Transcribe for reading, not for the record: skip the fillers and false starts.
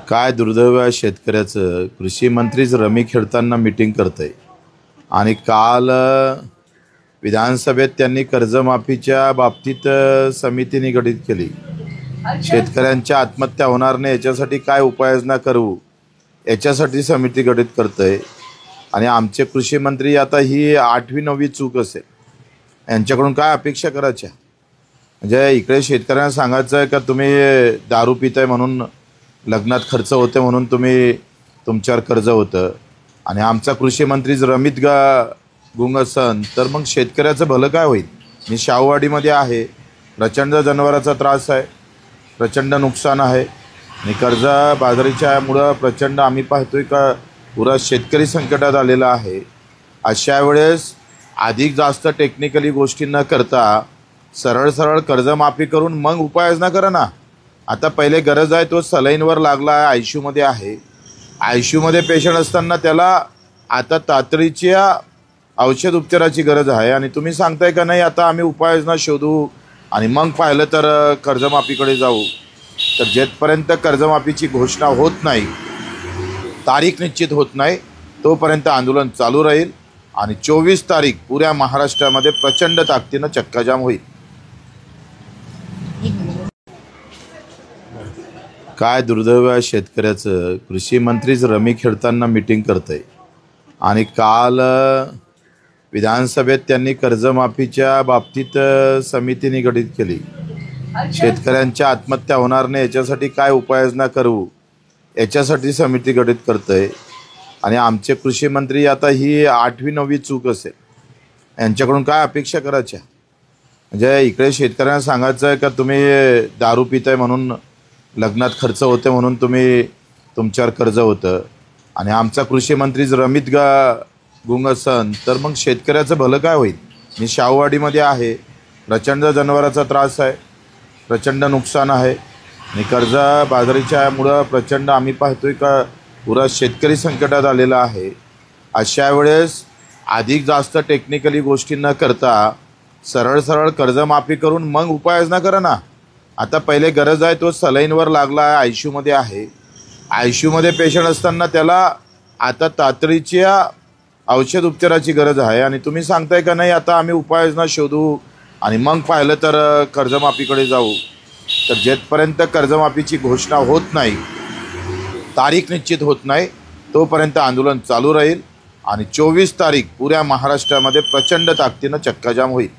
काय दुर्दैव आहे शेतकऱ्याचं. कृषी मंत्रीच रमी खेळताना मीटिंग करतंय आणि काल विधानसभेत त्यांनी कर्जमाफीच्या बाबतीत समिती निगडित केली. शेतकऱ्यांच्या आत्महत्या होणार नाही याच्यासाठी काय उपाययोजना करू याच्यासाठी समिती गठीत करतंय. आणि आमचे कृषी मंत्री आता ही 8वी 9वी चूक असेल. यांच्याकडून काय अपेक्षा करायच्या? म्हणजे इकडे शेतकऱ्यांना सांगायचं आहे का तुम्ही दारू पिताय म्हणून लग्नात खर्च होते म्हणून तुमच्यावर कर्ज होतं आणि आमचा कृषी मंत्रीच रमीत गुंग असन तर मग शेतकऱ्याचं भलं काय होईल? मी शाहूवाडीमध्ये आहे. प्रचंड जनावरांचा त्रास आहे, प्रचंड नुकसान आहे आणि कर्जबाजारीच्यामुळं प्रचंड आम्ही पाहतोय का पुरा शेतकरी संकटात आलेला आहे. अशा वेळेस अधिक जास्त टेक्निकली गोष्टी न करता सरळ कर्जमाफी करून मग उपाययोजना करा ना. आता पहिले गरज आहे तो सलाईनवर लागला आहे, ICUमध्ये आहे. ICUमध्ये पेशंट असताना त्याला आता तातडीच्या औषध उपचाराची गरज आहे आणि तुम्ही सांगताय का नाही आता आम्ही उपाययोजना शोधू आणि मग पाहिलं तर कर्जमाफीकडे जाऊ. तर जेथपर्यंत कर्जमाफीची घोषणा होत नाही, तारीख निश्चित होत नाही, तोपर्यंत आंदोलन चालू राहील आणि 24 तारीख पुऱ्या महाराष्ट्रामध्ये प्रचंड ताकदीनं चक्काजाम होईल. काय दुर्दैव आहे शेतकऱ्याचं. कृषी मंत्रीच रमी खेळताना मीटिंग करतंय आणि काल विधानसभेत त्यांनी कर्जमाफीच्या बाबतीत समिती निगडित केली. शेतकऱ्यांच्या आत्महत्या होणार नाही याच्यासाठी काय उपाययोजना करू याच्यासाठी समिती गठीत करतंय. आणि आमचे कृषी मंत्री आता ही 8वी 9वी चूक असेल. यांच्याकडून काय अपेक्षा करायच्या? म्हणजे इकडे शेतकऱ्यांना सांगायचं आहे का तुम्ही दारू पिताय म्हणून लग्नात खर्च होते म्हणून तुमच्यावर कर्ज होतं आणि आमचा कृषी मंत्रीच रमीत गुंग असन तर मग शेतकऱ्याचं भलं काय होईल? मी शाहूवाडीमध्ये आहे. प्रचंड जनावरांचा त्रास आहे, प्रचंड नुकसान आहे आणि कर्जबाजारीच्यामुळं प्रचंड आम्ही पाहतोय का पुरा शेतकरी संकटात आलेला आहे. अशा वेळेस अधिक जास्त टेक्निकली गोष्टी न करता सरळ कर्जमाफी करून मग उपाययोजना करा ना. आता पहिले गरज आहे तो सलाईनवर लागला आहे, ICUमध्ये आहे. ICUमध्ये पेशंट असताना त्याला आता तातडीच्या औषध उपचाराची गरज आहे आणि तुम्ही सांगताय का नाही आता आम्ही उपाययोजना शोधू आणि मग पाहिलं तर कर्जमाफीकडे जाऊ. तर जेथपर्यंत कर्जमाफीची घोषणा होत नाही, तारीख निश्चित होत नाही, तोपर्यंत आंदोलन चालू राहील आणि 24 तारीख पुऱ्या महाराष्ट्रामध्ये प्रचंड ताकदीनं चक्काजाम होईल.